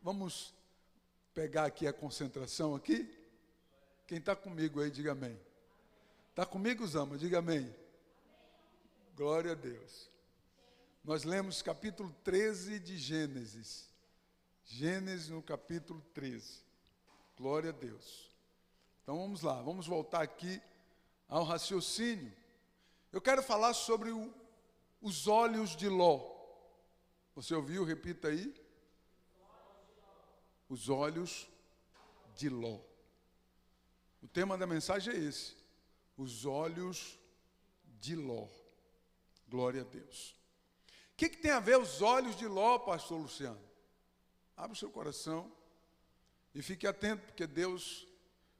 Vamos pegar aqui a concentração aqui. Quem está comigo aí, diga amém. Está comigo, Zama? Diga amém. Glória a Deus. Nós lemos capítulo 13 de Gênesis. Gênesis no capítulo 13. Glória a Deus. Então vamos lá, vamos voltar aqui ao raciocínio. Eu quero falar sobre os olhos de Ló. Você ouviu? Repita aí. Os olhos de Ló. O tema da mensagem é esse. Os olhos de Ló. Glória a Deus. O que tem a ver os olhos de Ló, pastor Luciano? Abra o seu coração e fique atento, porque Deus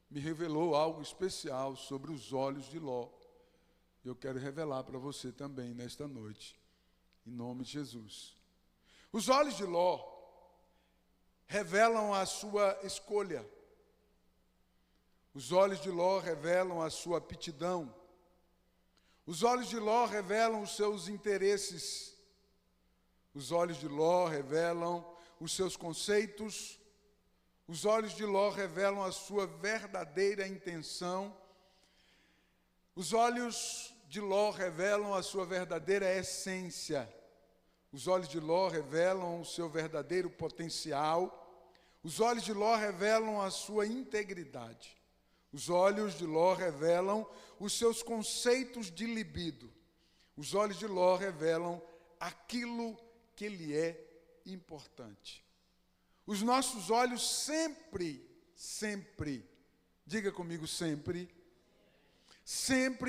me revelou algo especial sobre os olhos de Ló. Eu quero revelar para você também nesta noite, em nome de Jesus. Os olhos de Ló revelam a sua escolha. Os olhos de Ló revelam a sua aptidão. Os olhos de Ló revelam os seus interesses. Os olhos de Ló revelam os seus conceitos. Os olhos de Ló revelam a sua verdadeira intenção. Os olhos de Ló revelam a sua verdadeira essência. Os olhos de Ló revelam o seu verdadeiro potencial. Os olhos de Ló revelam a sua integridade. Os olhos de Ló revelam os seus conceitos de libido. Os olhos de Ló revelam aquilo que lhe é importante. Os nossos olhos sempre, diga comigo sempre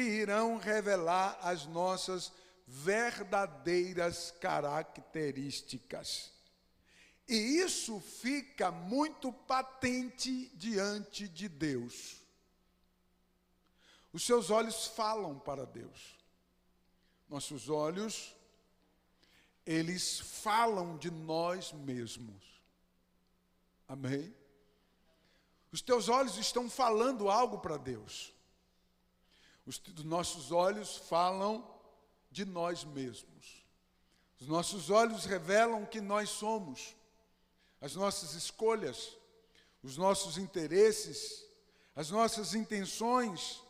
irão revelar as nossas verdadeiras características. E isso fica muito patente diante de Deus. Os seus olhos falam para Deus. Nossos olhos, eles falam de nós mesmos. Amém? Os teus olhos estão falando algo para Deus. Os nossos olhos falam de nós mesmos. Os nossos olhos revelam que nós somos. As nossas escolhas, os nossos interesses, as nossas intenções,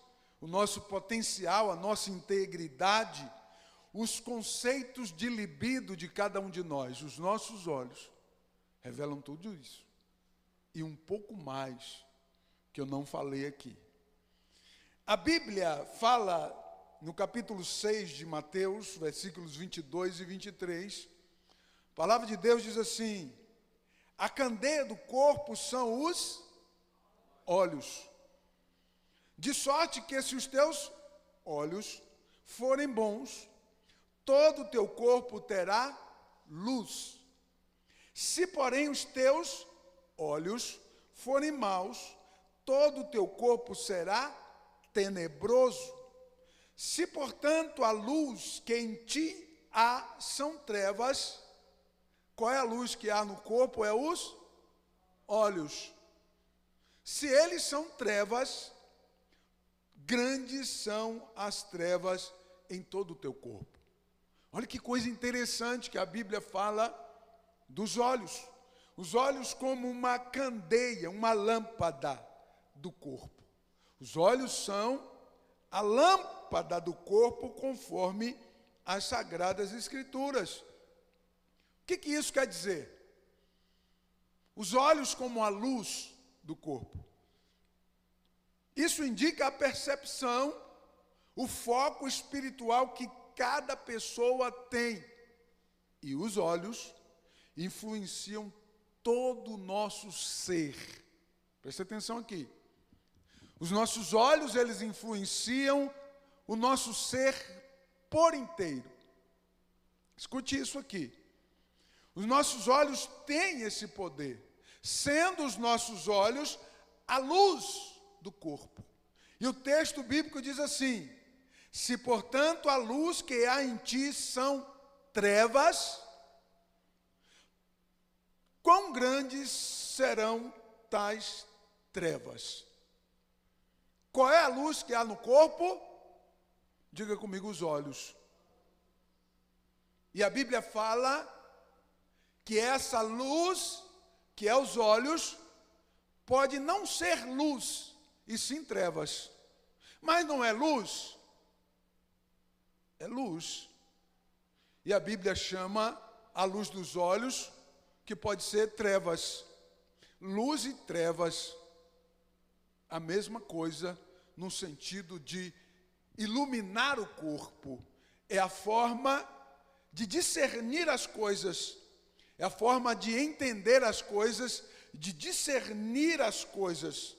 o nosso potencial, a nossa integridade, os conceitos de libido de cada um de nós. Os nossos olhos revelam tudo isso. E um pouco mais que eu não falei aqui. A Bíblia fala no capítulo 6 de Mateus, versículos 22 e 23, a palavra de Deus diz assim: a candeia do corpo são os olhos. De sorte que se os teus olhos forem bons, todo o teu corpo terá luz. Se, porém, os teus olhos forem maus, todo o teu corpo será tenebroso. Se, portanto, a luz que em ti há são trevas, qual é a luz que há no corpo? É os olhos. Se eles são trevas, grandes são as trevas em todo o teu corpo. Olha que coisa interessante que a Bíblia fala dos olhos. Os olhos como uma candeia, uma lâmpada do corpo. Os olhos são a lâmpada do corpo conforme as Sagradas Escrituras. O que isso quer dizer? Os olhos como a luz do corpo. Isso indica a percepção, o foco espiritual que cada pessoa tem. E os olhos influenciam todo o nosso ser. Preste atenção aqui. Os nossos olhos, eles influenciam o nosso ser por inteiro. Escute isso aqui. Os nossos olhos têm esse poder, sendo os nossos olhos a luz do corpo. E o texto bíblico diz assim: se, portanto, a luz que há em ti são trevas, quão grandes serão tais trevas? Qual é a luz que há no corpo? Diga comigo, os olhos. E a Bíblia fala que essa luz que é os olhos, pode não ser luz, e sim trevas. Mas não é luz, é luz. E a Bíblia chama a luz dos olhos, que pode ser trevas. Luz e trevas, a mesma coisa, no sentido de iluminar o corpo. É a forma de discernir as coisas, é a forma de entender as coisas, de discernir as coisas.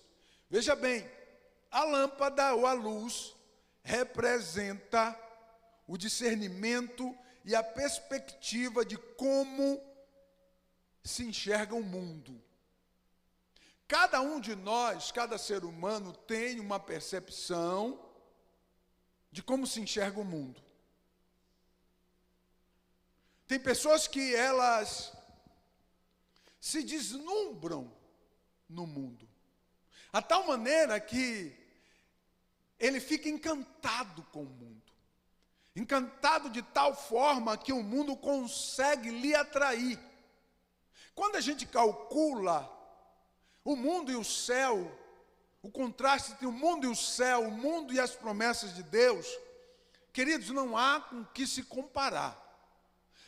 Veja bem, a lâmpada ou a luz representa o discernimento e a perspectiva de como se enxerga o mundo. Cada um de nós, cada ser humano tem uma percepção de como se enxerga o mundo. Tem pessoas que elas se deslumbram no mundo, a tal maneira que ele fica encantado com o mundo. Encantado de tal forma que o mundo consegue lhe atrair. Quando a gente calcula o mundo e o céu, o contraste entre o mundo e o céu, o mundo e as promessas de Deus, queridos, não há com que se comparar.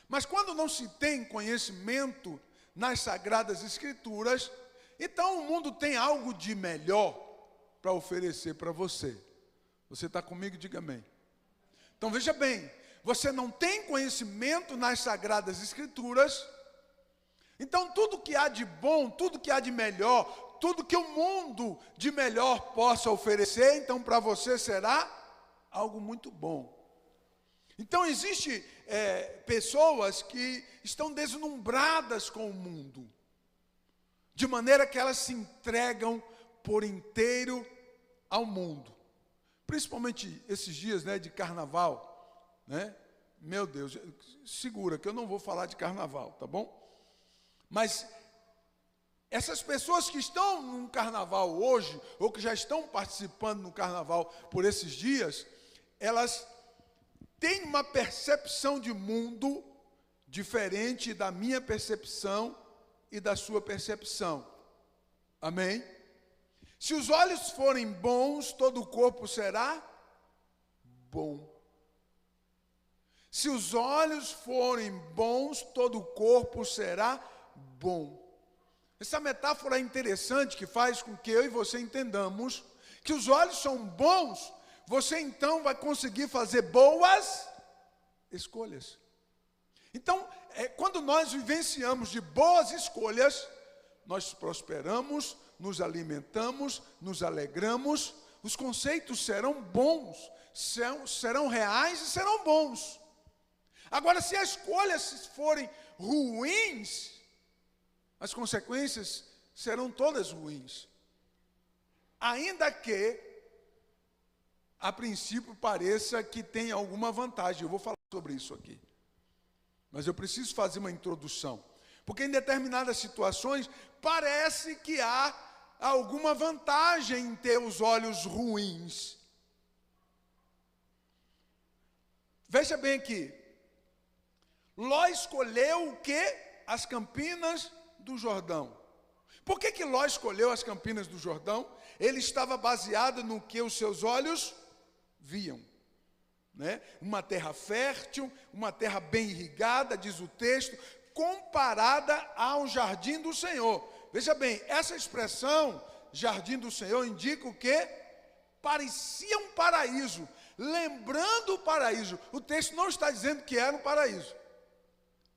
Mas quando não se tem conhecimento nas Sagradas Escrituras, então o mundo tem algo de melhor para oferecer para você. Você está comigo? Diga amém. Então veja bem, você não tem conhecimento nas Sagradas Escrituras, então tudo que há de bom, tudo que há de melhor, tudo que o mundo de melhor possa oferecer, então para você será algo muito bom. Então existem pessoas que estão deslumbradas com o mundo, de maneira que elas se entregam por inteiro ao mundo. Principalmente esses dias, de carnaval, Meu Deus, segura que eu não vou falar de carnaval, tá bom? Mas essas pessoas que estão no carnaval hoje, ou que já estão participando no carnaval por esses dias, elas têm uma percepção de mundo diferente da minha percepção e da sua percepção. Amém? Se os olhos forem bons, todo o corpo será bom. Se os olhos forem bons, todo o corpo será bom. Essa metáfora é interessante, que faz com que eu e você entendamos que os olhos são bons, você então vai conseguir fazer boas escolhas. Então, quando nós vivenciamos de boas escolhas, nós prosperamos, nos alimentamos, nos alegramos, os conceitos serão bons, serão reais e serão bons. Agora, se as escolhas forem ruins, as consequências serão todas ruins. Ainda que, a princípio, pareça que tem alguma vantagem. Eu vou falar sobre isso aqui. Mas eu preciso fazer uma introdução. Porque em determinadas situações, parece que há alguma vantagem em ter os olhos ruins. Veja bem aqui. Ló escolheu o quê? As Campinas do Jordão. Por que Ló escolheu as Campinas do Jordão? Ele estava baseado no que os seus olhos viam. Uma terra fértil, uma terra bem irrigada, diz o texto, comparada ao jardim do Senhor. Veja bem, essa expressão, jardim do Senhor, indica o quê? Parecia um paraíso, lembrando o paraíso. O texto não está dizendo que era um paraíso,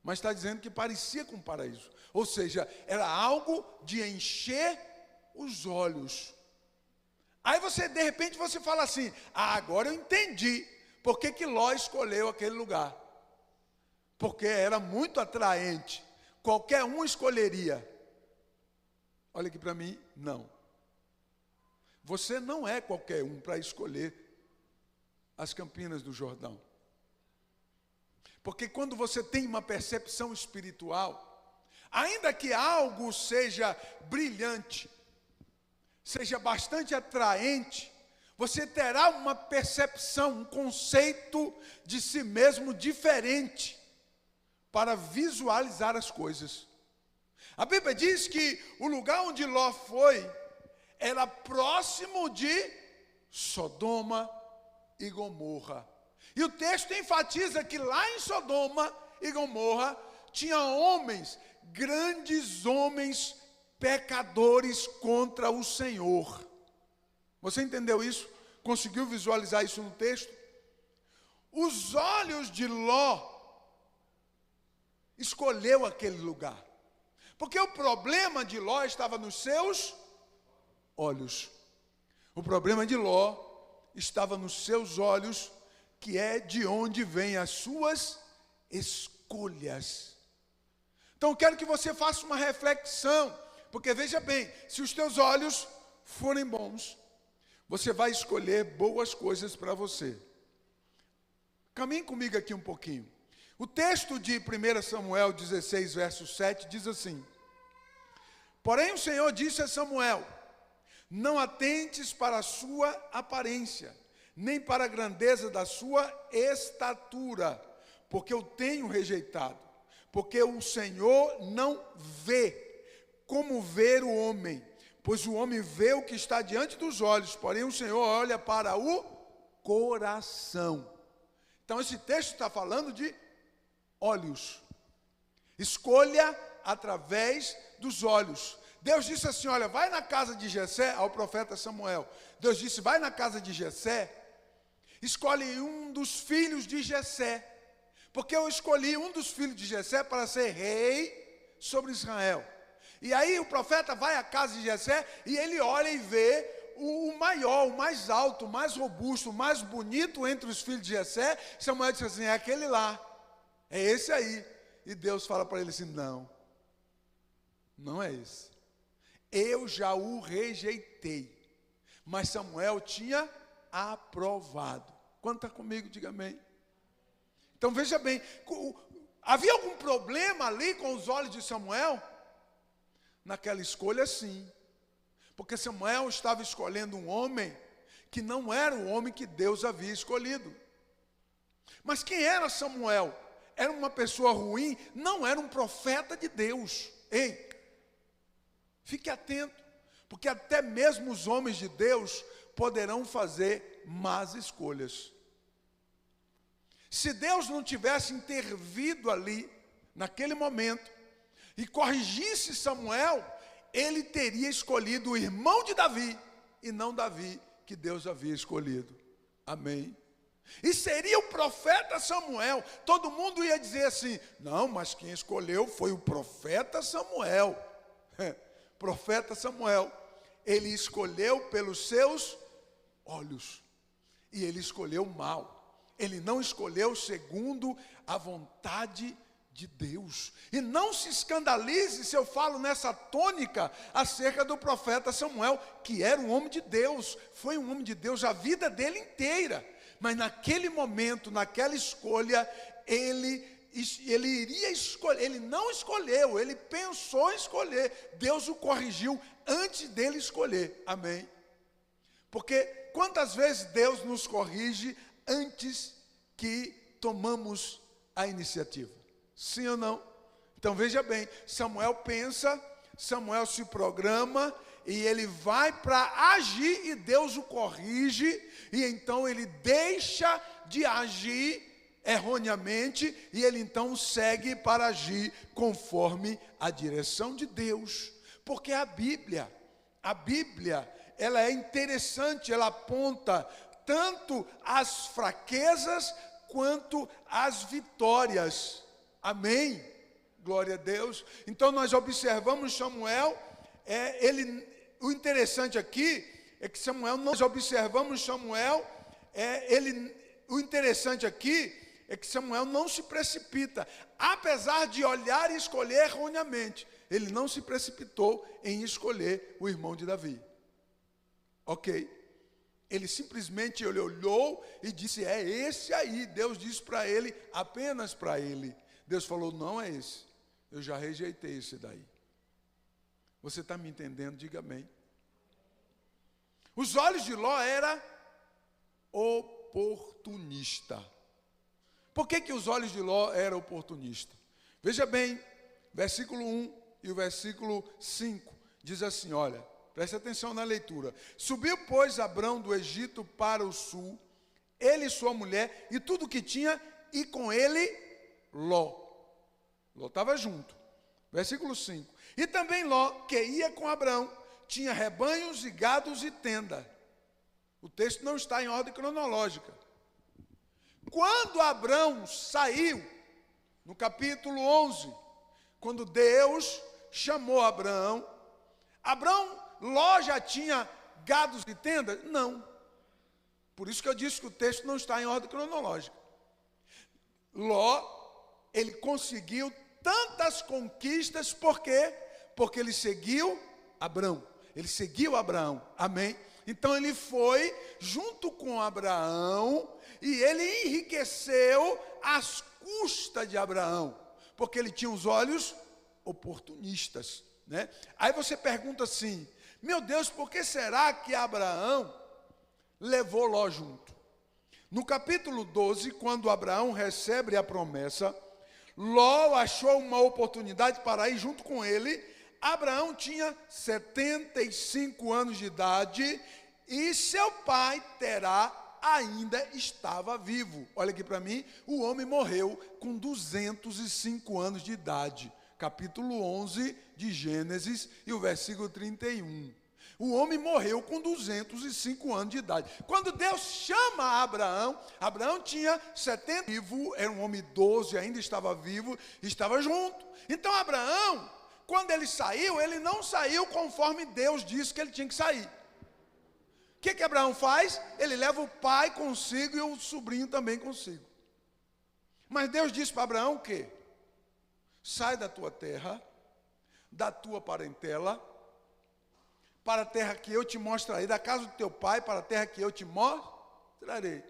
mas está dizendo que parecia com um paraíso. Ou seja, era algo de encher os olhos. Aí de repente você fala assim, agora eu entendi por que Ló escolheu aquele lugar. Porque era muito atraente, qualquer um escolheria. Olha aqui para mim, não. Você não é qualquer um para escolher as Campinas do Jordão. Porque quando você tem uma percepção espiritual, ainda que algo seja brilhante, seja bastante atraente, você terá uma percepção, um conceito de si mesmo diferente para visualizar as coisas. A Bíblia diz que o lugar onde Ló foi era próximo de Sodoma e Gomorra. E o texto enfatiza que lá em Sodoma e Gomorra tinha homens, grandes homens pecadores contra o Senhor. Você entendeu isso? Conseguiu visualizar isso no texto? Os olhos de Ló escolheu aquele lugar. Porque o problema de Ló estava nos seus olhos. O problema de Ló estava nos seus olhos, que é de onde vêm as suas escolhas. Então, eu quero que você faça uma reflexão, porque veja bem, se os teus olhos forem bons, você vai escolher boas coisas para você. Caminhe comigo aqui um pouquinho. O texto de 1 Samuel 16, verso 7, diz assim: porém o Senhor disse a Samuel: não atentes para a sua aparência, nem para a grandeza da sua estatura, porque eu tenho rejeitado. Porque o Senhor não vê como vê o homem, pois o homem vê o que está diante dos olhos, porém o Senhor olha para o coração. Então esse texto está falando de olhos. Escolha através dos olhos. Deus disse assim: olha, vai na casa de Jessé, ao profeta Samuel. Deus disse: vai na casa de Jessé, escolhe um dos filhos de Jessé, porque eu escolhi um dos filhos de Jessé para ser rei sobre Israel. E aí o profeta vai à casa de Jessé e ele olha e vê o maior, o mais alto, o mais robusto, o mais bonito entre os filhos de Jessé. Samuel disse assim: é aquele lá, é esse aí. E Deus fala para ele assim: não, não é esse. Eu já o rejeitei. Mas Samuel tinha aprovado. Quando está comigo, diga amém. Então veja bem, havia algum problema ali com os olhos de Samuel? Naquela escolha, sim. Porque Samuel estava escolhendo um homem que não era o homem que Deus havia escolhido. Mas quem era Samuel? Era uma pessoa ruim? Não, era um profeta de Deus. Ei, fique atento, porque até mesmo os homens de Deus poderão fazer más escolhas. Se Deus não tivesse intervido ali, naquele momento, e corrigisse Samuel, ele teria escolhido o irmão de Davi, e não Davi, que Deus havia escolhido. Amém? E seria o profeta Samuel. Todo mundo ia dizer assim: não, mas quem escolheu foi o profeta Samuel. Profeta Samuel, ele escolheu pelos seus olhos, e ele escolheu mal. Ele não escolheu segundo a vontade de Deus. E não se escandalize se eu falo nessa tônica acerca do profeta Samuel, que era um homem de Deus, foi um homem de Deus a vida dele inteira. Mas naquele momento, naquela escolha, ele iria escolher, ele não escolheu, ele pensou em escolher. Deus o corrigiu antes dele escolher. Amém? Porque quantas vezes Deus nos corrige antes que tomamos a iniciativa? Sim ou não? Então veja bem, Samuel pensa, Samuel se programa, e ele vai para agir, e Deus o corrige, e então ele deixa de agir erroneamente, e ele então segue para agir conforme a direção de Deus. Porque a Bíblia, ela é interessante, ela aponta tanto as fraquezas quanto as vitórias. Amém? Glória a Deus. Então nós observamos Samuel, o interessante aqui é que Samuel, nós observamos Samuel, o interessante aqui é que Samuel não se precipita, apesar de olhar e escolher erroneamente, ele não se precipitou em escolher o irmão de Davi. Ok? Ele simplesmente olhou e disse: é esse aí. Deus disse para ele, apenas para ele. Deus falou: não é esse, eu já rejeitei esse daí. Você está me entendendo? Diga amém. Os olhos de Ló eram oportunista. Por que os olhos de Ló eram oportunistas? Veja bem, versículo 1, e o versículo 5 diz assim, olha, preste atenção na leitura. Subiu, pois, Abrão do Egito para o sul, ele e sua mulher, e tudo que tinha, e com ele Ló. Ló estava junto. Versículo 5. E também Ló, que ia com Abrão, tinha rebanhos e gados e tenda. O texto não está em ordem cronológica. Quando Abrão saiu, no capítulo 11, quando Deus chamou Abrão, Ló já tinha gados e tendas? Não. Por isso que eu disse que o texto não está em ordem cronológica. Ló, ele conseguiu tantas conquistas, por quê? Porque ele seguiu Abrão. Ele seguiu Abraão, amém? Então ele foi junto com Abraão e ele enriqueceu às custas de Abraão, porque ele tinha os olhos oportunistas, né? Aí você pergunta assim, meu Deus, por que será que Abraão levou Ló junto? No capítulo 12, quando Abraão recebe a promessa, Ló achou uma oportunidade para ir junto com ele. Abraão tinha 75 anos de idade e seu pai Terá ainda estava vivo. Olha aqui para mim, o homem morreu com 205 anos de idade. Capítulo 11 de Gênesis e o versículo 31. O homem morreu com 205 anos de idade. Quando Deus chama Abraão, Abraão tinha 70 vivo, era um homem idoso e ainda estava vivo, estava junto. Então Abraão, quando ele saiu, ele não saiu conforme Deus disse que ele tinha que sair. O que Abraão faz? Ele leva o pai consigo e o sobrinho também consigo. Mas Deus disse para Abraão o quê? Sai da tua terra, da tua parentela, para a terra que eu te mostrarei, da casa do teu pai, para a terra que eu te mostrarei.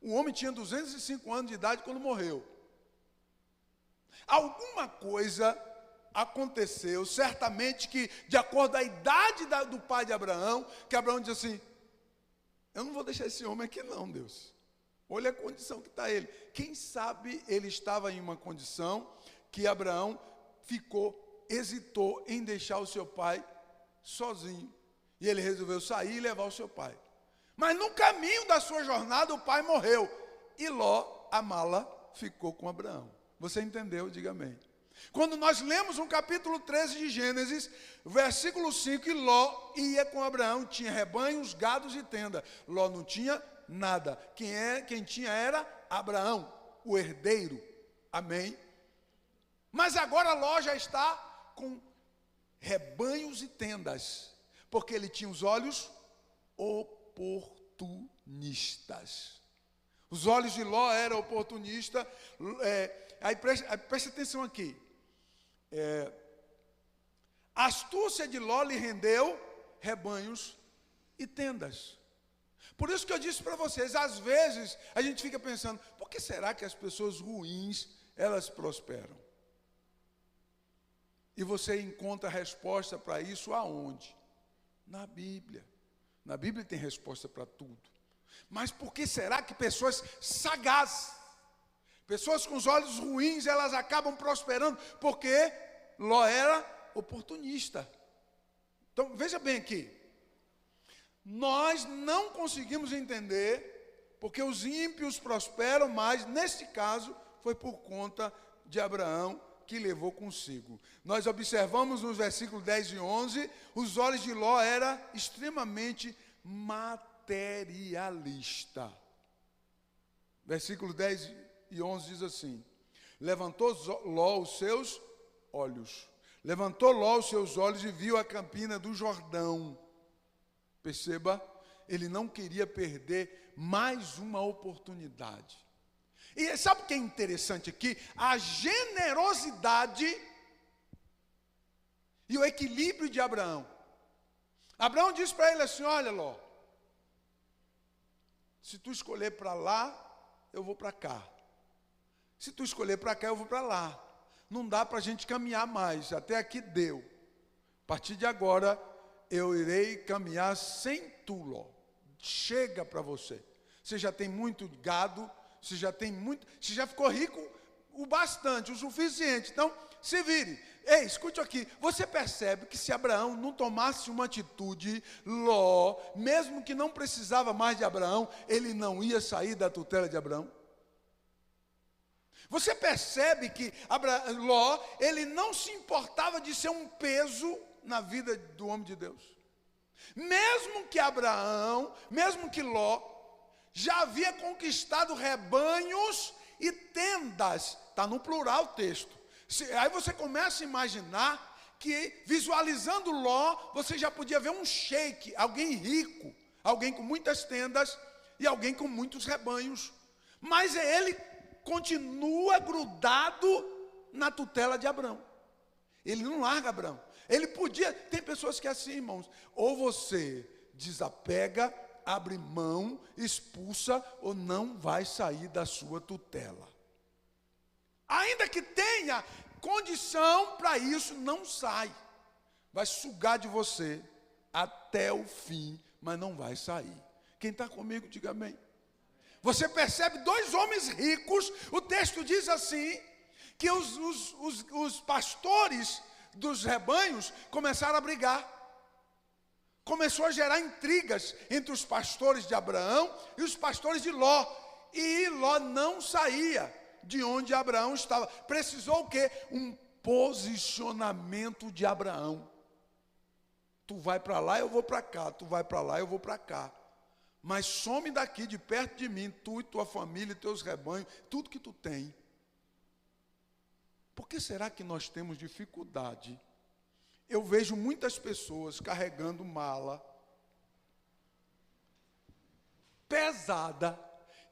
O homem tinha 205 anos de idade quando morreu. Alguma coisa aconteceu, certamente que, de acordo com a idade do pai de Abraão, que Abraão disse assim, eu não vou deixar esse homem aqui não, Deus. Olha a condição que está ele. Quem sabe ele estava em uma condição que Abraão hesitou em deixar o seu pai sozinho. E ele resolveu sair e levar o seu pai. Mas no caminho da sua jornada, o pai morreu. E Ló, a mala, ficou com Abraão. Você entendeu? Diga amém. Quando nós lemos o capítulo 13 de Gênesis, versículo 5, e Ló ia com Abraão, tinha rebanhos, gados e tenda. Ló não tinha nada. Quem tinha era Abraão, o herdeiro. Amém? Mas agora Ló já está com rebanhos e tendas, porque ele tinha os olhos oportunistas. Os olhos de Ló eram oportunistas. Aí preste atenção aqui. A astúcia de Ló lhe rendeu rebanhos e tendas. Por isso que eu disse para vocês, às vezes a gente fica pensando, por que será que as pessoas ruins, elas prosperam? E você encontra resposta para isso aonde? Na Bíblia. Na Bíblia tem resposta para tudo. Mas por que será que pessoas sagazes, pessoas com os olhos ruins, elas acabam prosperando? Porque Ló era oportunista. Então, veja bem aqui. Nós não conseguimos entender porque os ímpios prosperam, mas neste caso foi por conta de Abraão que levou consigo. Nós observamos nos versículos 10 e 11, os olhos de Ló eram extremamente materialista. Versículo 10 e 11 diz assim, levantou Ló os seus olhos. Levantou Ló os seus olhos e viu a campina do Jordão. Perceba, ele não queria perder mais uma oportunidade. E sabe o que é interessante aqui? A generosidade e o equilíbrio de Abraão. Abraão disse para ele assim, olha Ló, se tu escolher para lá, eu vou para cá. Se tu escolher para cá, eu vou para lá. Não dá para a gente caminhar mais, até aqui deu. A partir de agora, eu irei caminhar sem tu, Ló. Chega para você. Você já tem muito gado, você já ficou rico o bastante, o suficiente. Então, se vire. Ei, escute aqui, você percebe que se Abraão não tomasse uma atitude, Ló, mesmo que não precisava mais de Abraão, ele não ia sair da tutela de Abraão? Você percebe que Ló, ele não se importava de ser um peso na vida do homem de Deus. Mesmo que Abraão, mesmo que Ló, já havia conquistado rebanhos e tendas, está no plural o texto. Aí você começa a imaginar que, visualizando Ló, você já podia ver um sheik, alguém rico, alguém com muitas tendas e alguém com muitos rebanhos. Mas ele continua grudado na tutela de Abraão. Ele não larga Abraão. Ele podia, tem pessoas que é assim, irmãos, ou você desapega, abre mão, expulsa, ou não vai sair da sua tutela. Ainda que tenha condição para isso, não sai. Vai sugar de você até o fim, mas não vai sair. Quem está comigo, diga amém. Você percebe dois homens ricos, o texto diz assim, que os pastores dos rebanhos começaram a brigar. Começou a gerar intrigas entre os pastores de Abraão e os pastores de Ló. E Ló não saía de onde Abraão estava. Precisou o quê? Um posicionamento de Abraão. Tu vai para lá, eu vou para cá. Tu vai para lá, eu vou para cá. Mas some daqui, de perto de mim, tu e tua família, teus rebanhos, tudo que tu tem. Por que será que nós temos dificuldade? Eu vejo muitas pessoas carregando mala pesada,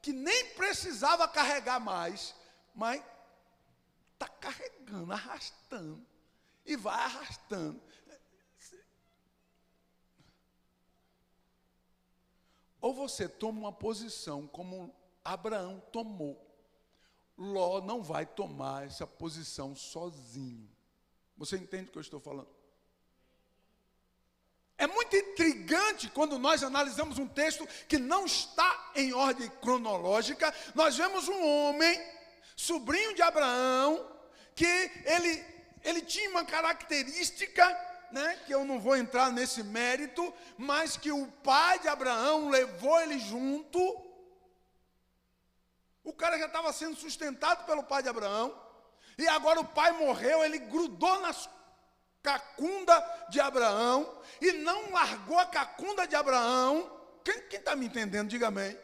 que nem precisava carregar mais, mas está carregando, arrastando, e vai arrastando. Ou você toma uma posição como Abraão tomou. Ló não vai tomar essa posição sozinho. Você entende o que eu estou falando? É muito intrigante quando nós analisamos um texto que não está em ordem cronológica. Nós vemos um homem, sobrinho de Abraão, que ele tinha uma característica, né, que eu não vou entrar nesse mérito, mas que o pai de Abraão levou ele junto. O cara já estava sendo sustentado pelo pai de Abraão, e agora o pai morreu, ele grudou nas cacunda de Abraão, e não largou a cacunda de Abraão. Quem está me entendendo, diga amém.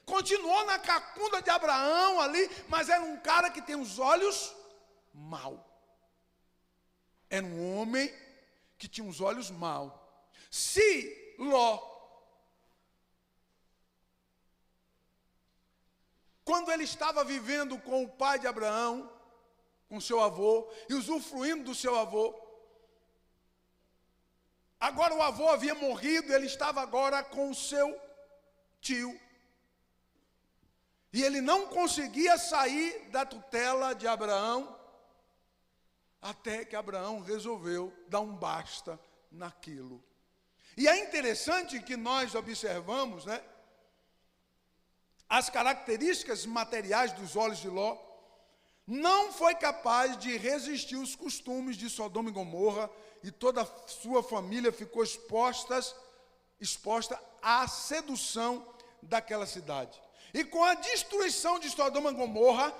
Continuou na cacunda de Abraão ali, mas era um cara que tem os olhos maus. Era um homem que tinha os olhos maus. Se Ló, quando ele estava vivendo com o pai de Abraão, com seu avô, e usufruindo do seu avô, agora o avô havia morrido, ele estava agora com o seu tio. E ele não conseguia sair da tutela de Abraão, até que Abraão resolveu dar um basta naquilo. E é interessante que nós observamos, né, as características materiais dos olhos de Ló. Não foi capaz de resistir os costumes de Sodoma e Gomorra, e toda a sua família ficou exposta à sedução daquela cidade. E com a destruição de Sodoma e Gomorra,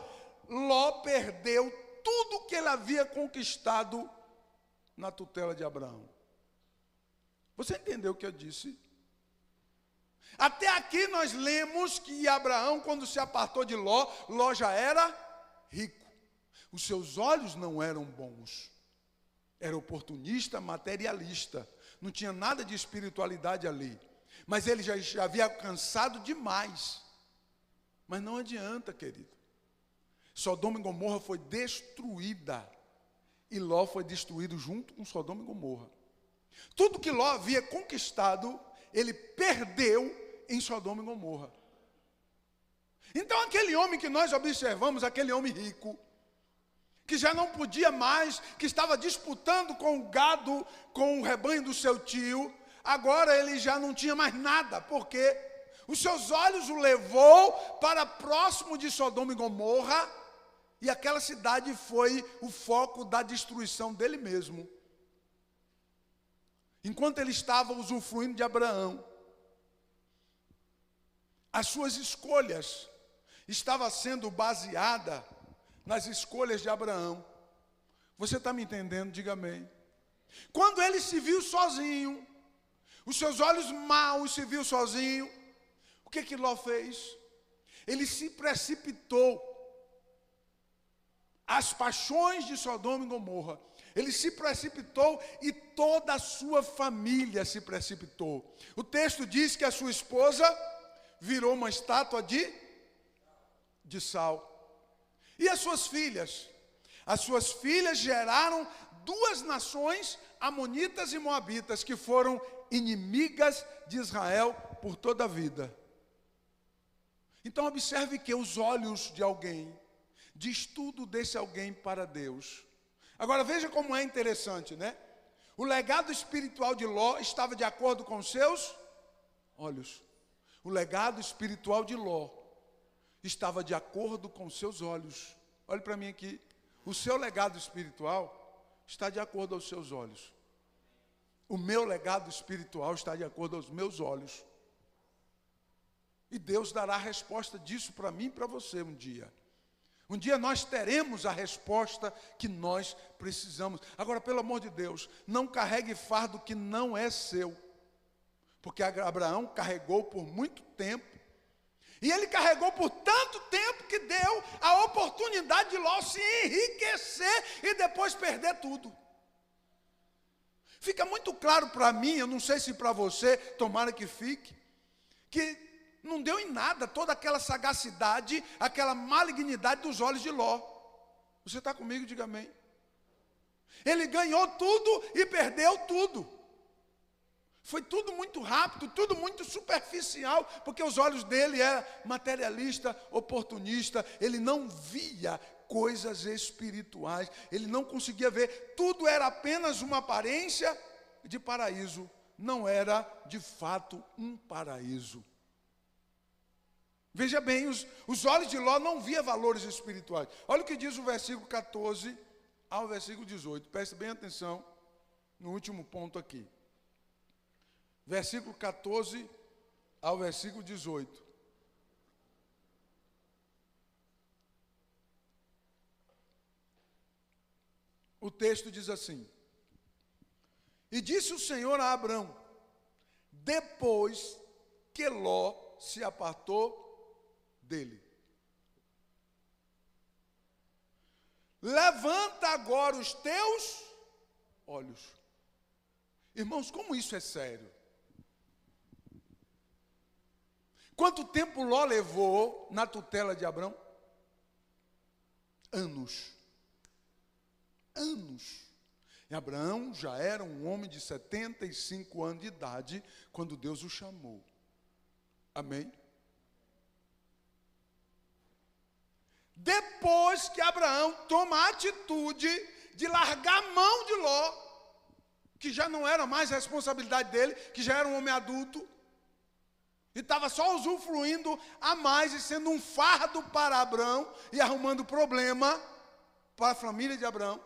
Ló perdeu tudo que ele havia conquistado na tutela de Abraão. Você entendeu o que eu disse? Até aqui nós lemos que Abraão, quando se apartou de Ló, Ló já era rico. Os seus olhos não eram bons. Era oportunista, materialista. Não tinha nada de espiritualidade ali. Mas ele já havia alcançado demais. Mas não adianta, querido. Sodoma e Gomorra foi destruída. E Ló foi destruído junto com Sodoma e Gomorra. Tudo que Ló havia conquistado, ele perdeu em Sodoma e Gomorra. Então aquele homem que nós observamos, aquele homem rico, que já não podia mais, que estava disputando com o gado, com o rebanho do seu tio, agora ele já não tinha mais nada, porque os seus olhos o levou para próximo de Sodoma e Gomorra, E aquela cidade foi o foco da destruição dele mesmo. Enquanto ele estava usufruindo de Abraão, as suas escolhas estavam sendo baseadas nas escolhas de Abraão. Você está me entendendo? Diga amém. Quando ele se viu sozinho, os seus olhos maus se viu sozinho, o que Ló fez? Ele se precipitou às paixões de Sodoma e Gomorra. Ele se precipitou e toda a sua família se precipitou. O texto diz que a sua esposa virou uma estátua de sal. E as suas filhas? As suas filhas geraram duas nações, amonitas e moabitas, que foram inimigas de Israel por toda a vida. Então observe que os olhos de alguém diz tudo desse alguém para Deus. Agora veja como é interessante, né? O legado espiritual de Ló estava de acordo com os seus olhos. O legado espiritual de Ló estava de acordo com os seus olhos. Olhe para mim aqui. O seu legado espiritual está de acordo aos seus olhos. O meu legado espiritual está de acordo aos meus olhos. E Deus dará a resposta disso para mim e para você um dia. Um dia nós teremos a resposta que nós precisamos. Agora, pelo amor de Deus, não carregue fardo que não é seu. Porque Abraão carregou por muito tempo. E ele carregou por tanto tempo que deu a oportunidade de Ló se enriquecer e depois perder tudo. Fica muito claro para mim, eu não sei se para você, tomara que fique, que não deu em nada toda aquela sagacidade, aquela malignidade dos olhos de Ló. Você está comigo? Diga amém. Ele ganhou tudo e perdeu tudo. Foi tudo muito rápido, tudo muito superficial, porque os olhos dele eram materialista, oportunista. Ele não via coisas espirituais, ele não conseguia ver. Tudo era apenas uma aparência de paraíso, não era de fato um paraíso. Veja bem, os olhos de Ló não via valores espirituais. Olha o que diz o versículo 14 ao versículo 18. Preste bem atenção no último ponto aqui. Versículo 14 ao versículo 18. O texto diz assim: E disse o Senhor a Abrão, depois que Ló se apartou dele: levanta agora os teus olhos. Irmãos, como isso é sério? Quanto tempo Ló levou na tutela de Abrão? Anos. Anos. E Abraão já era um homem de 75 anos de idade quando Deus o chamou. Amém? Depois que Abraão toma a atitude de largar a mão de Ló, que já não era mais responsabilidade dele, que já era um homem adulto, e estava só usufruindo a mais e sendo um fardo para Abraão e arrumando problema para a família de Abraão.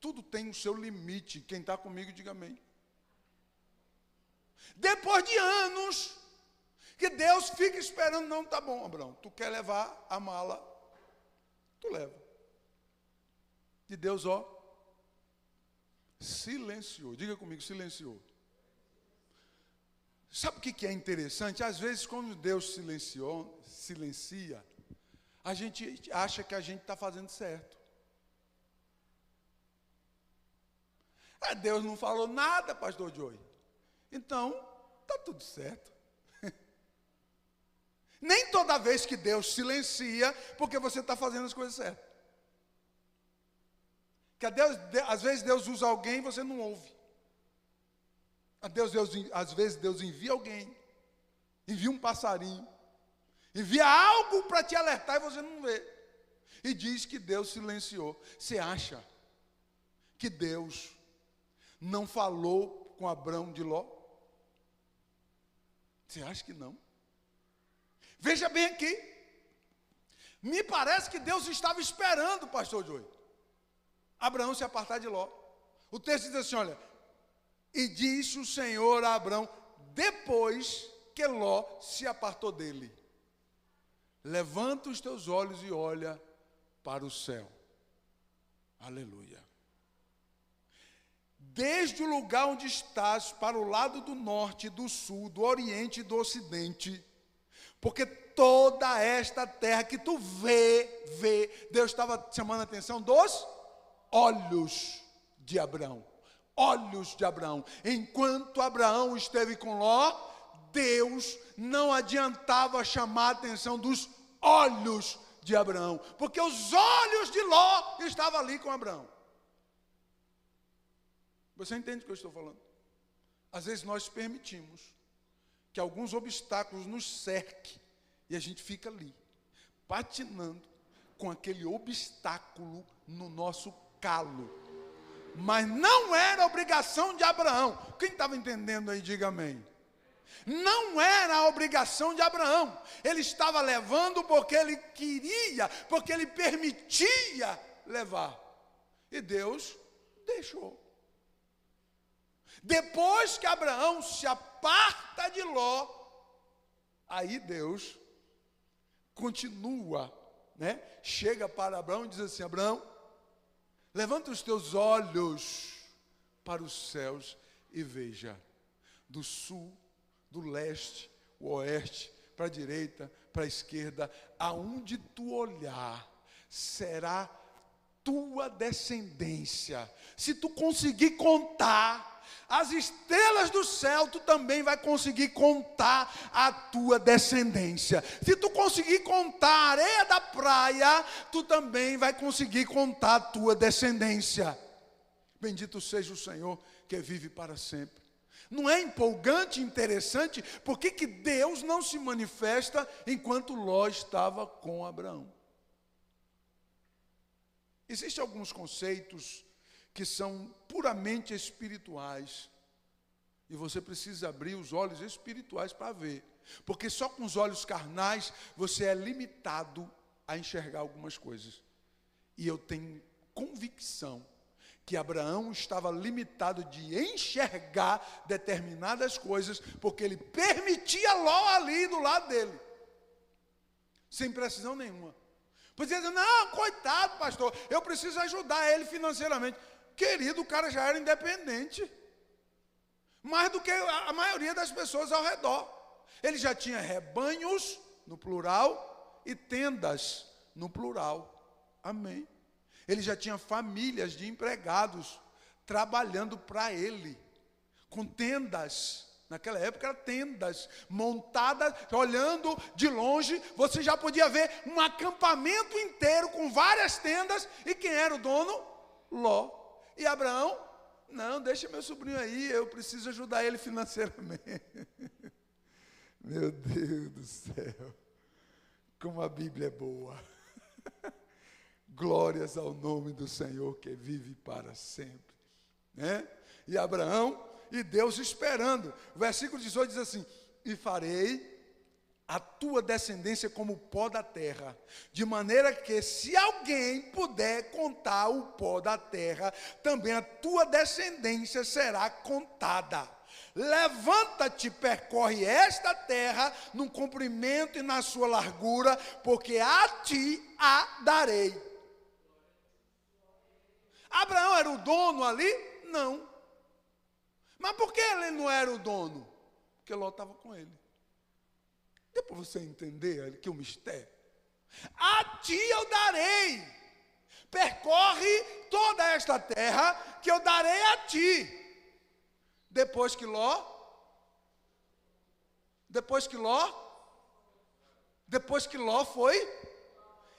Tudo tem o seu limite. Quem está comigo, diga amém. Depois de anos que Deus fica esperando, não, tá bom, Abraão, tu quer levar a mala, tu leva. E Deus, silenciou. Diga comigo, silenciou. Sabe o que é interessante? Às vezes, quando Deus silencia, a gente acha que a gente está fazendo certo. Deus não falou nada, pastor Joey. Então, está tudo certo. Nem toda vez que Deus silencia, porque você está fazendo as coisas certas. Às vezes Deus usa alguém e você não ouve. Às vezes Deus envia alguém, envia um passarinho, envia algo para te alertar e você não vê. E diz que Deus silenciou. Você acha que Deus não falou com Abrão de Ló? Você acha que não? Veja bem aqui. Me parece que Deus estava esperando, pastor Joey, Abraão se apartar de Ló. O texto diz assim, olha, e disse o Senhor a Abraão, depois que Ló se apartou dele, levanta os teus olhos e olha para o céu. Aleluia. Desde o lugar onde estás, para o lado do norte, do sul, do oriente e do ocidente, porque toda esta terra que tu vê, Deus estava chamando a atenção dos olhos de Abraão. Olhos de Abraão. Enquanto Abraão esteve com Ló, Deus não adiantava chamar a atenção dos olhos de Abraão, porque os olhos de Ló estavam ali com Abraão. Você entende o que eu estou falando? Às vezes nós permitimos que alguns obstáculos nos cerquem e a gente fica ali, patinando com aquele obstáculo no nosso calo. Mas não era obrigação de Abraão. Quem estava entendendo aí, diga amém. Não era a obrigação de Abraão. Ele estava levando porque ele queria, porque ele permitia levar. E Deus deixou. Depois que Abraão se aparta de Ló, aí Deus continua, né? Chega para Abraão e diz assim, Abraão, levanta os teus olhos para os céus e veja, do sul, do leste, o oeste, para a direita, para a esquerda, aonde tu olhar, será tua descendência. Se tu conseguir contar as estrelas do céu, tu também vai conseguir contar a tua descendência. Se tu conseguir contar a areia da praia, tu também vai conseguir contar a tua descendência. Bendito seja o Senhor que vive para sempre. Não é empolgante, interessante? Por que Deus não se manifesta enquanto Ló estava com Abraão? Existem alguns conceitos que são puramente espirituais. E você precisa abrir os olhos espirituais para ver. Porque só com os olhos carnais você é limitado a enxergar algumas coisas. E eu tenho convicção que Abraão estava limitado de enxergar determinadas coisas, porque ele permitia Ló ali do lado dele. Sem precisão nenhuma. Podia dizer, não, coitado, pastor, eu preciso ajudar ele financeiramente. Querido, o cara já era independente. Mais do que a maioria das pessoas ao redor. Ele já tinha rebanhos, no plural, e tendas, no plural. Amém. Ele já tinha famílias de empregados trabalhando para ele, com tendas. Naquela época eram tendas montadas, olhando de longe, você já podia ver um acampamento inteiro com várias tendas. E quem era o dono? Ló. E Abraão? Não, deixa meu sobrinho aí, eu preciso ajudar ele financeiramente. Meu Deus do céu, como a Bíblia é boa. Glórias ao nome do Senhor que vive para sempre, né? E Abraão e Deus esperando. O versículo 18 diz assim, e farei a tua descendência como o pó da terra, de maneira que se alguém puder contar o pó da terra, também a tua descendência será contada. Levanta-te, percorre esta terra no comprimento e na sua largura, porque a ti a darei. Abraão era o dono ali? Não. Mas por que ele não era o dono? Porque Ló estava com ele. Deu para você entender que o mistério? A ti eu darei. Percorre toda esta terra que eu darei a ti. Depois que Ló foi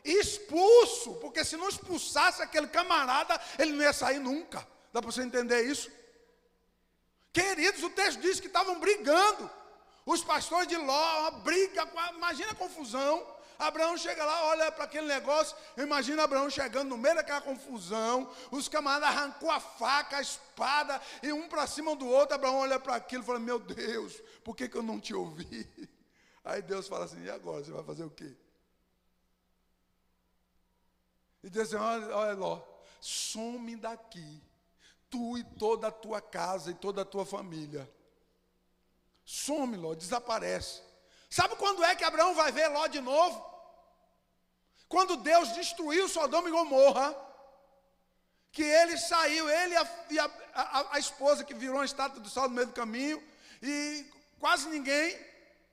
expulso, porque se não expulsasse aquele camarada, ele não ia sair nunca. Dá para você entender isso? Queridos, o texto diz que estavam brigando. Os pastores de Ló, uma briga, imagina a confusão. Abraão chega lá, olha para aquele negócio, imagina Abraão chegando no meio daquela confusão, os camaradas arrancou a faca, a espada, e um para cima do outro. Abraão olha para aquilo e fala, meu Deus, por que eu não te ouvi? Aí Deus fala assim, e agora, você vai fazer o quê? E diz assim, olha Ló, some daqui, tu e toda a tua casa e toda a tua família. Some, Ló, desaparece. Sabe quando é que Abraão vai ver Ló de novo? Quando Deus destruiu Sodoma e Gomorra, que ele saiu, ele e a esposa que virou uma estátua do sal no meio do caminho, e quase ninguém,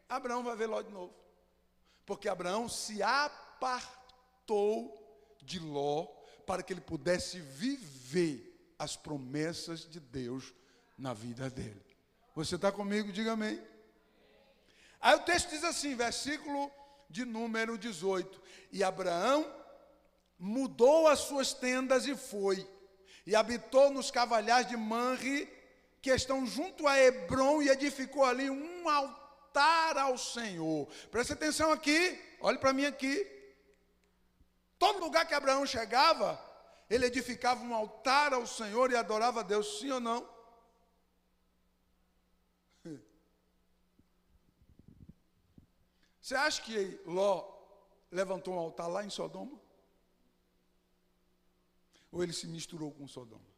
Abraão vai ver Ló de novo. Porque Abraão se apartou de Ló para que ele pudesse viver as promessas de Deus na vida dele. Você está comigo? Diga amém. Aí o texto diz assim, versículo de número 18. E Abraão mudou as suas tendas e foi, e habitou nos cavalhais de Manre, que estão junto a Hebrom, e edificou ali um altar ao Senhor. Presta atenção aqui, olhe para mim aqui. Todo lugar que Abraão chegava, ele edificava um altar ao Senhor e adorava a Deus, sim ou não? Você acha que Ló levantou um altar lá em Sodoma? Ou ele se misturou com Sodoma?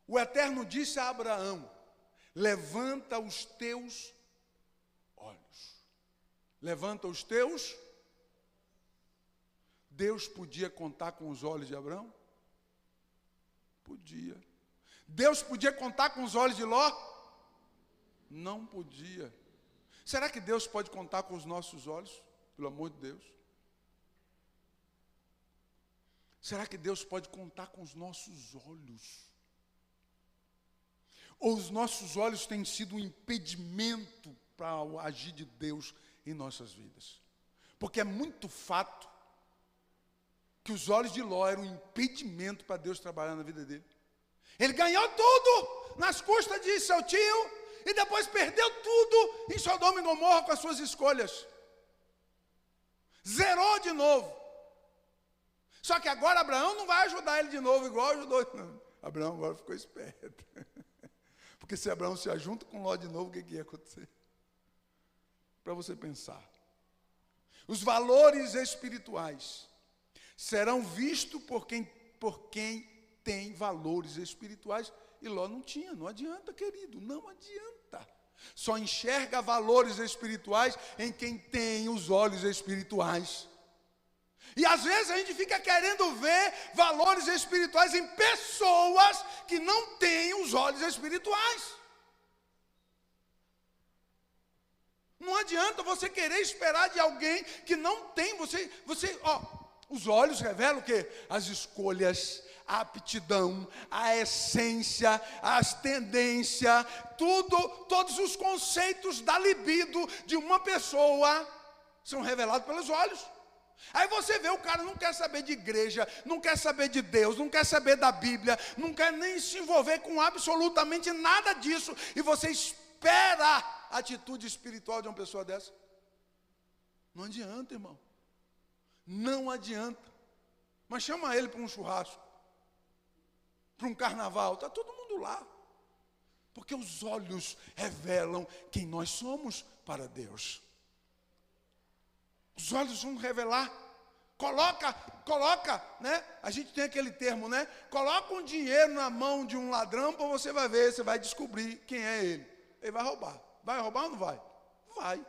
O Eterno disse a Abraão, levanta os teus olhos. Levanta os teus. Deus podia contar com os olhos de Abraão? Podia. Deus podia contar com os olhos de Ló? Não podia. Será que Deus pode contar com os nossos olhos? Pelo amor de Deus. Será que Deus pode contar com os nossos olhos? Ou os nossos olhos têm sido um impedimento para o agir de Deus em nossas vidas? Porque é muito fato que os olhos de Ló eram um impedimento para Deus trabalhar na vida dele. Ele ganhou tudo nas custas de seu tio e depois perdeu tudo em Sodoma e Gomorra com as suas escolhas. Zerou de novo. Só que agora Abraão não vai ajudar ele de novo igual ajudou. Não. Abraão agora ficou esperto. Porque se Abraão se ajunta com Ló de novo, o que ia acontecer? Para você pensar. Os valores espirituais serão vistos por quem tem valores espirituais. E Ló não tinha, não adianta, querido, não adianta. Só enxerga valores espirituais em quem tem os olhos espirituais. E às vezes a gente fica querendo ver valores espirituais em pessoas que não têm os olhos espirituais. Não adianta você querer esperar de alguém que não tem. Os olhos revelam o quê? As escolhas, a aptidão, a essência, as tendências, todos os conceitos da libido de uma pessoa são revelados pelos olhos. Aí você vê, o cara não quer saber de igreja, não quer saber de Deus, não quer saber da Bíblia, não quer nem se envolver com absolutamente nada disso, e você espera a atitude espiritual de uma pessoa dessa. Não adianta, irmão. Não adianta. Mas chama ele para um churrasco, para um carnaval, está todo mundo lá. Porque os olhos revelam quem nós somos para Deus. Os olhos vão revelar. Coloca, né? A gente tem aquele termo, né? Coloca um dinheiro na mão de um ladrão para você vai ver, você vai descobrir quem é ele. Ele vai roubar. Vai roubar ou não vai? Vai.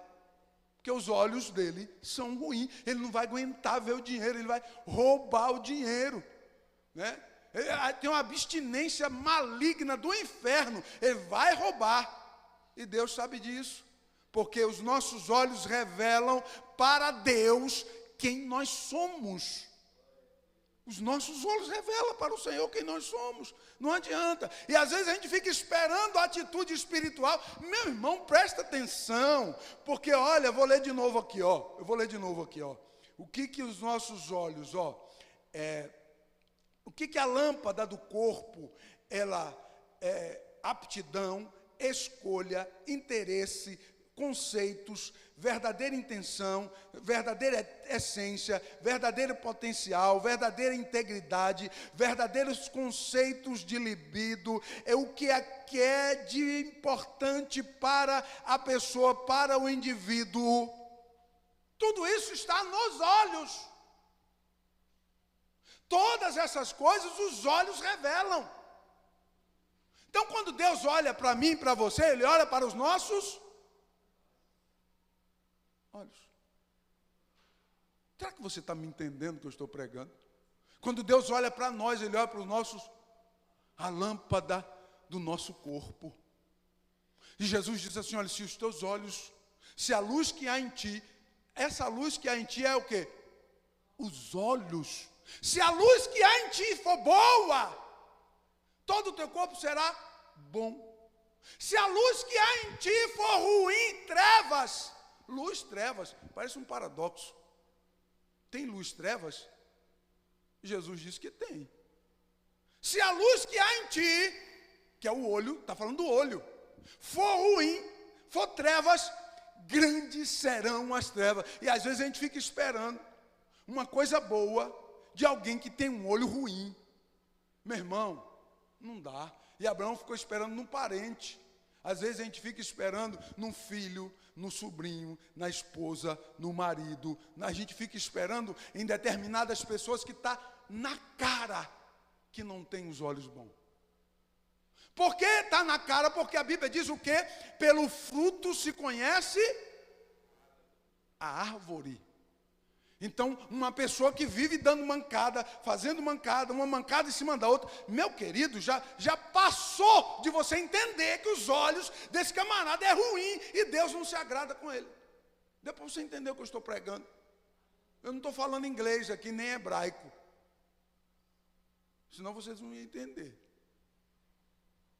Porque os olhos dele são ruins. Ele não vai aguentar ver o dinheiro, ele vai roubar o dinheiro, né? Ele tem uma abstinência maligna do inferno. Ele vai roubar. E Deus sabe disso. Porque os nossos olhos revelam para Deus quem nós somos. Os nossos olhos revelam para o Senhor quem nós somos. Não adianta. E às vezes a gente fica esperando a atitude espiritual. Meu irmão, presta atenção. Porque, olha, eu vou ler de novo aqui, ó. O que os nossos olhos, o que a lâmpada do corpo, ela é aptidão, escolha, interesse, conceitos, verdadeira intenção, verdadeira essência, verdadeiro potencial, verdadeira integridade, verdadeiros conceitos de libido, é o que é de importante para a pessoa, para o indivíduo. Tudo isso está nos olhos. Todas essas coisas os olhos revelam. Então, quando Deus olha para mim e para você, Ele olha para os nossos olhos. Será que você está me entendendo o que eu estou pregando? Quando Deus olha para nós, Ele olha para os nossos, a lâmpada do nosso corpo. E Jesus diz assim, olha, se os teus olhos, se a luz que há em ti, essa luz que há em ti é o quê? Os olhos. Se a luz que há em ti for boa, todo o teu corpo será bom. Se a luz que há em ti for ruim, trevas, luz, trevas, parece um paradoxo. Tem luz, trevas? Jesus disse que tem. Se a luz que há em ti, que é o olho, está falando do olho, for ruim, for trevas, grandes serão as trevas. E às vezes a gente fica esperando uma coisa boa de alguém que tem um olho ruim. Meu irmão, não dá. E Abraão ficou esperando num parente. Às vezes a gente fica esperando num filho, no sobrinho, na esposa, no marido. A gente fica esperando em determinadas pessoas que está na cara que não tem os olhos bons. Por que está na cara? Porque a Bíblia diz o quê? Pelo fruto se conhece a árvore. Então, uma pessoa que vive dando mancada, fazendo mancada, uma mancada em cima da outra, meu querido, já passou de você entender que os olhos desse camarada é ruim e Deus não se agrada com ele. Depois você entendeu o que eu estou pregando. Eu não estou falando inglês aqui, nem hebraico. Senão vocês não iam entender.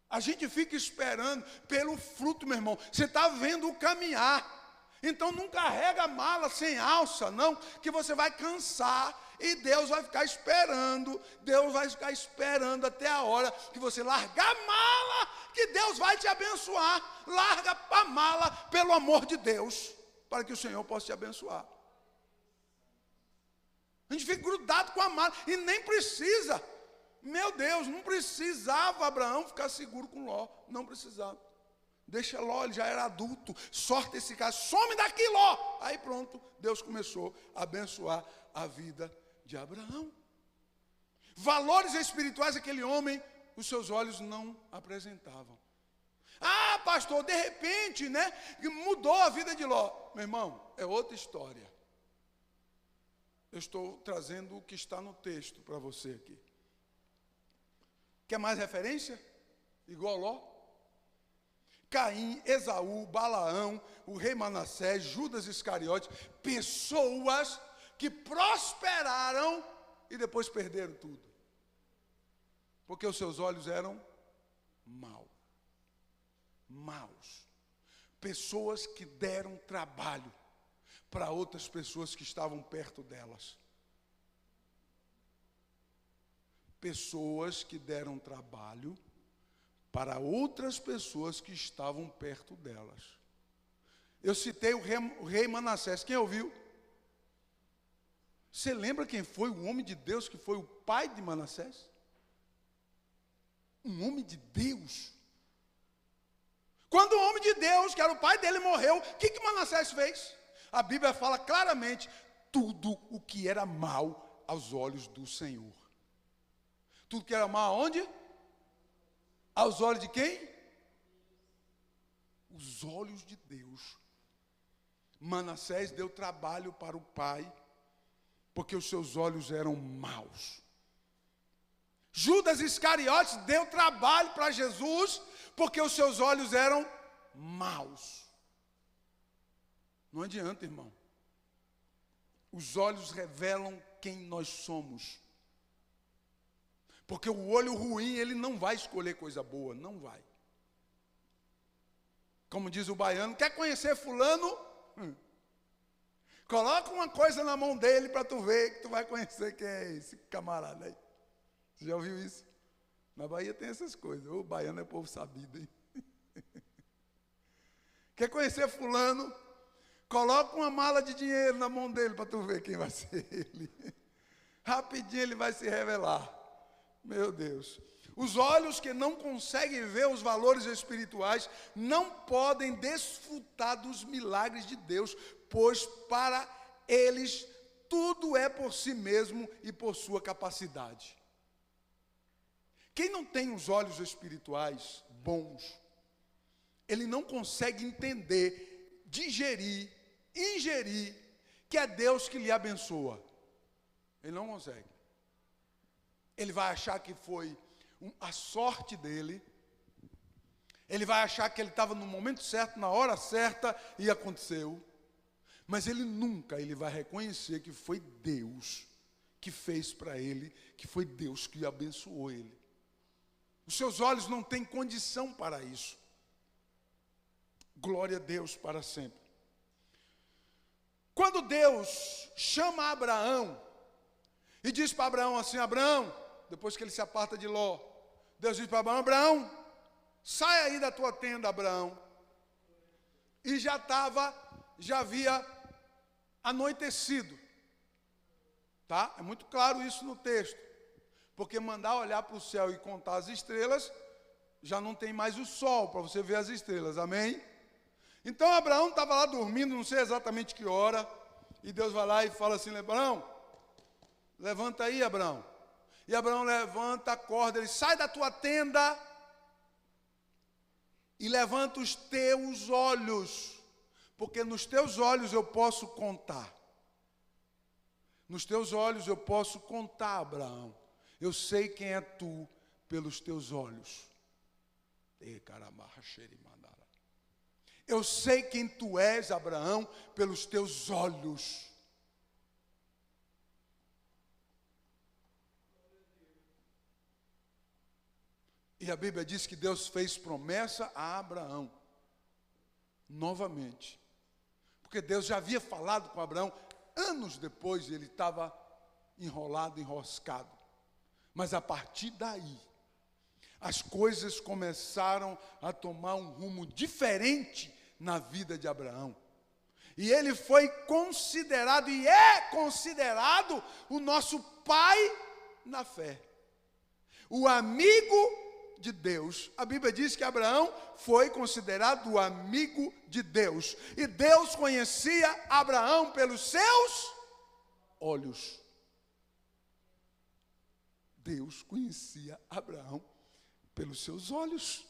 A gente fica esperando pelo fruto, meu irmão. Você está vendo o caminhar. Então não carrega mala sem alça, não, que você vai cansar e Deus vai ficar esperando. Deus vai ficar esperando até a hora que você largar a mala, que Deus vai te abençoar. Larga a mala pelo amor de Deus, para que o Senhor possa te abençoar. A gente fica grudado com a mala e nem precisa. Meu Deus, não precisava Abraão ficar seguro com Ló, não precisava. Deixa Ló, ele já era adulto, sorte esse cara, some daqui Ló. Aí pronto, Deus começou a abençoar a vida de Abraão. Valores espirituais aquele homem, os seus olhos não apresentavam. Ah, pastor, de repente, né, mudou a vida de Ló. Meu irmão, é outra história. Eu estou trazendo o que está no texto para você aqui. Quer mais referência? Igual Ló? Caim, Esaú, Balaão, o rei Manassés, Judas Iscariotes, pessoas que prosperaram e depois perderam tudo. Porque os seus olhos eram maus. Pessoas que deram trabalho para outras pessoas que estavam perto delas. Pessoas que deram trabalho para outras pessoas que estavam perto delas. Eu citei o rei Manassés. Quem ouviu? Você lembra quem foi o homem de Deus que foi o pai de Manassés? Um homem de Deus. Quando o homem de Deus, que era o pai dele, morreu, o que Manassés fez? A Bíblia fala claramente, tudo o que era mal aos olhos do Senhor. Tudo que era mal aonde? Aos olhos de quem? Os olhos de Deus. Manassés deu trabalho para o pai, porque os seus olhos eram maus. Judas Iscariotes deu trabalho para Jesus, porque os seus olhos eram maus. Não adianta, irmão. Os olhos revelam quem nós somos. Porque o olho ruim, ele não vai escolher coisa boa, não vai. Como diz o baiano, quer conhecer fulano? Coloca uma coisa na mão dele para tu ver, que tu vai conhecer quem é esse camarada aí. Você já ouviu isso? Na Bahia tem essas coisas. O baiano é povo sabido, hein? Quer conhecer fulano? Coloca uma mala de dinheiro na mão dele para tu ver quem vai ser ele. Rapidinho ele vai se revelar. Meu Deus. Os olhos que não conseguem ver os valores espirituais não podem desfrutar dos milagres de Deus, pois para eles tudo é por si mesmo e por sua capacidade. Quem não tem os olhos espirituais bons, ele não consegue entender, digerir, ingerir que é Deus que lhe abençoa. Ele não consegue. Ele vai achar que foi a sorte dele. Ele vai achar que ele estava no momento certo, na hora certa, e aconteceu. Mas ele vai reconhecer que foi Deus que fez para ele, que foi Deus que abençoou ele. Os seus olhos não têm condição para isso. Glória a Deus para sempre. Quando Deus chama Abraão e diz para Abraão assim: Abraão, depois que ele se aparta de Ló, Deus diz para Abraão: Abraão, sai aí da tua tenda, Abraão. E já havia anoitecido. Tá? É muito claro isso no texto. Porque mandar olhar para o céu e contar as estrelas, já não tem mais o sol para você ver as estrelas, amém? Então Abraão estava lá dormindo, não sei exatamente que hora, e Deus vai lá e fala assim: Abraão, levanta aí, Abraão. E Abraão levanta, acorda, ele sai da tua tenda e levanta os teus olhos, porque nos teus olhos eu posso contar. Nos teus olhos eu posso contar, Abraão. Eu sei quem é tu pelos teus olhos. Eu sei quem tu és, Abraão, pelos teus olhos. E a Bíblia diz que Deus fez promessa a Abraão, novamente. Porque Deus já havia falado com Abraão, anos depois ele estava enroscado. Mas a partir daí, as coisas começaram a tomar um rumo diferente na vida de Abraão. E ele foi considerado, e é considerado, o nosso pai na fé. O amigo de Deus. A Bíblia diz que Abraão foi considerado o amigo de Deus. E Deus conhecia Abraão pelos seus olhos. Deus conhecia Abraão pelos seus olhos.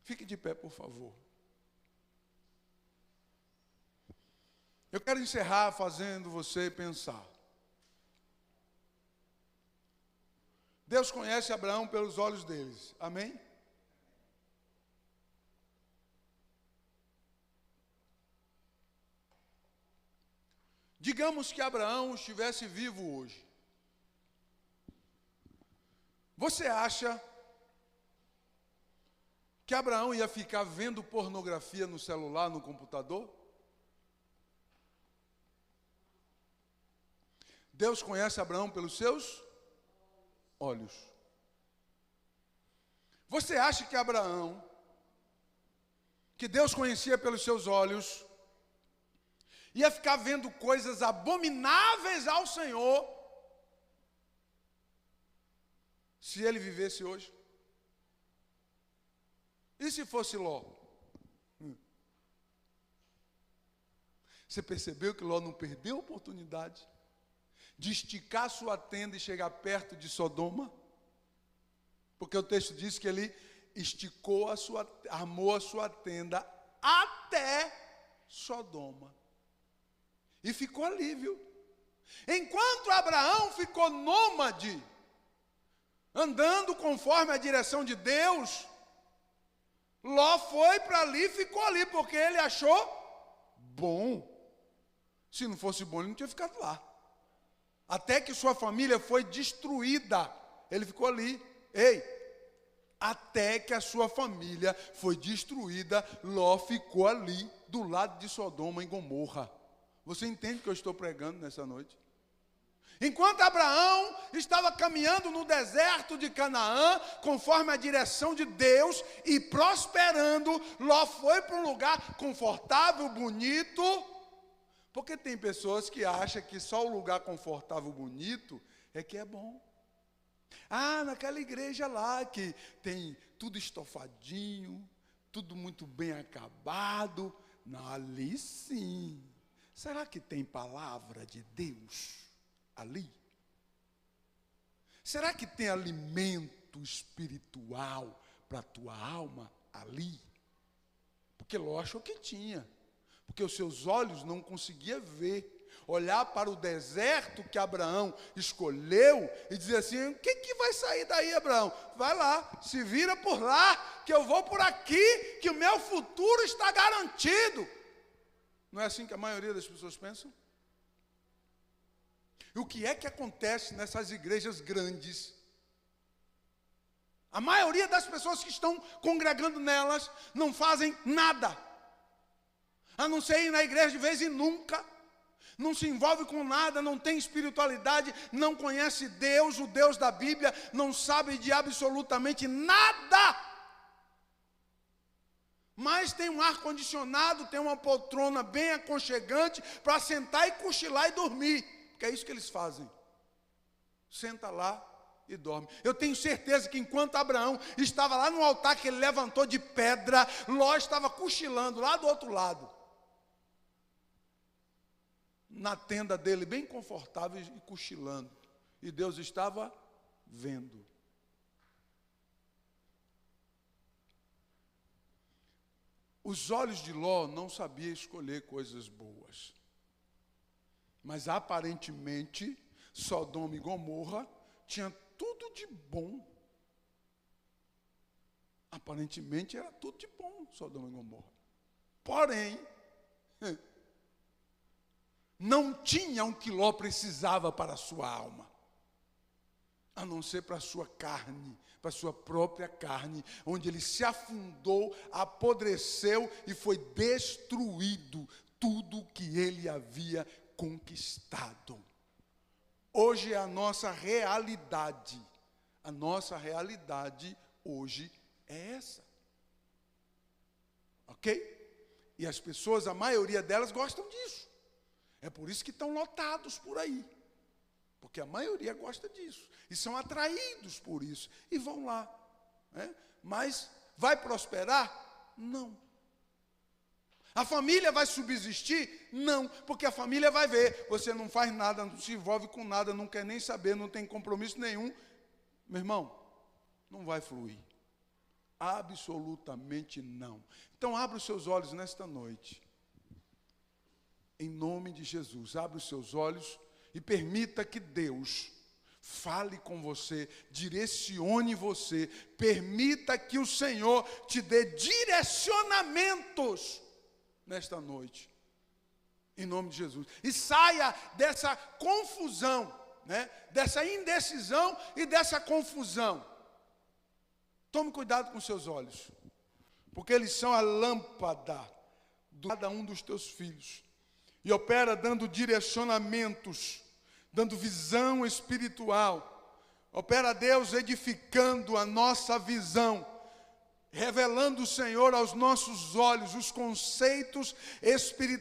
Fique de pé, por favor. Eu quero encerrar fazendo você pensar. Deus conhece Abraão pelos olhos deles. Amém? Digamos que Abraão estivesse vivo hoje. Você acha que Abraão ia ficar vendo pornografia no celular, no computador? Deus conhece Abraão pelos seus olhos. Você acha que Abraão, que Deus conhecia pelos seus olhos, ia ficar vendo coisas abomináveis ao Senhor, se ele vivesse hoje? E se fosse Ló? Você percebeu que Ló não perdeu a oportunidade de esticar sua tenda e chegar perto de Sodoma? Porque o texto diz que ele armou a sua tenda até Sodoma. E ficou ali, viu? Enquanto Abraão ficou nômade, andando conforme a direção de Deus, Ló foi para ali e ficou ali, porque ele achou bom. Se não fosse bom, ele não tinha ficado lá. Até que sua família foi destruída, ele ficou ali. Até que a sua família foi destruída, Ló ficou ali, do lado de Sodoma e Gomorra. Você entende o que eu estou pregando nessa noite? Enquanto Abraão estava caminhando no deserto de Canaã, conforme a direção de Deus, e prosperando, Ló foi para um lugar confortável, bonito, porque tem pessoas que acham que só o lugar confortável, bonito, é que é bom. Ah, naquela igreja lá que tem tudo estofadinho, tudo muito bem acabado, não, ali sim. Será que tem palavra de Deus ali? Será que tem alimento espiritual para a tua alma ali? Porque Ló achou que tinha, porque os seus olhos não conseguiam ver, olhar para o deserto que Abraão escolheu e dizer assim: o que vai sair daí, Abraão? Vai lá, se vira por lá, que eu vou por aqui, que o meu futuro está garantido. Não é assim que a maioria das pessoas pensam? E o que é que acontece nessas igrejas grandes? A maioria das pessoas que estão congregando nelas não fazem nada, a não ser ir na igreja de vez em nunca, não se envolve com nada, não tem espiritualidade, não conhece Deus, o Deus da Bíblia, não sabe de absolutamente nada. Mas tem um ar-condicionado, tem uma poltrona bem aconchegante para sentar e cochilar e dormir. Que é isso que eles fazem. Senta lá e dorme. Eu tenho certeza que enquanto Abraão estava lá no altar que ele levantou de pedra, Ló estava cochilando lá do outro lado, na tenda dele, bem confortável e cochilando. E Deus estava vendo. Os olhos de Ló não sabiam escolher coisas boas. Mas aparentemente, Sodoma e Gomorra tinha tudo de bom. Aparentemente era tudo de bom, Sodoma e Gomorra. Porém, não tinha o que Ló precisava para a sua alma, a não ser para a sua carne, para a sua própria carne, onde ele se afundou, apodreceu e foi destruído tudo que ele havia conquistado. Hoje é a nossa realidade. A nossa realidade hoje é essa. Ok? E as pessoas, a maioria delas gostam disso. É por isso que estão lotados por aí. Porque a maioria gosta disso. E são atraídos por isso. E vão lá. Né? Mas vai prosperar? Não. A família vai subsistir? Não, porque a família vai ver, você não faz nada, não se envolve com nada, não quer nem saber, não tem compromisso nenhum. Meu irmão, não vai fluir. Absolutamente não. Então abra os seus olhos nesta noite. Em nome de Jesus, abra os seus olhos e permita que Deus fale com você, direcione você, permita que o Senhor te dê direcionamentos nesta noite, em nome de Jesus, e saia dessa confusão, né? Dessa indecisão e dessa confusão. Tome cuidado com seus olhos, porque eles são a lâmpada de cada um dos teus filhos, e opera dando direcionamentos, dando visão espiritual, opera Deus edificando a nossa visão, revelando o Senhor aos nossos olhos os conceitos espirituais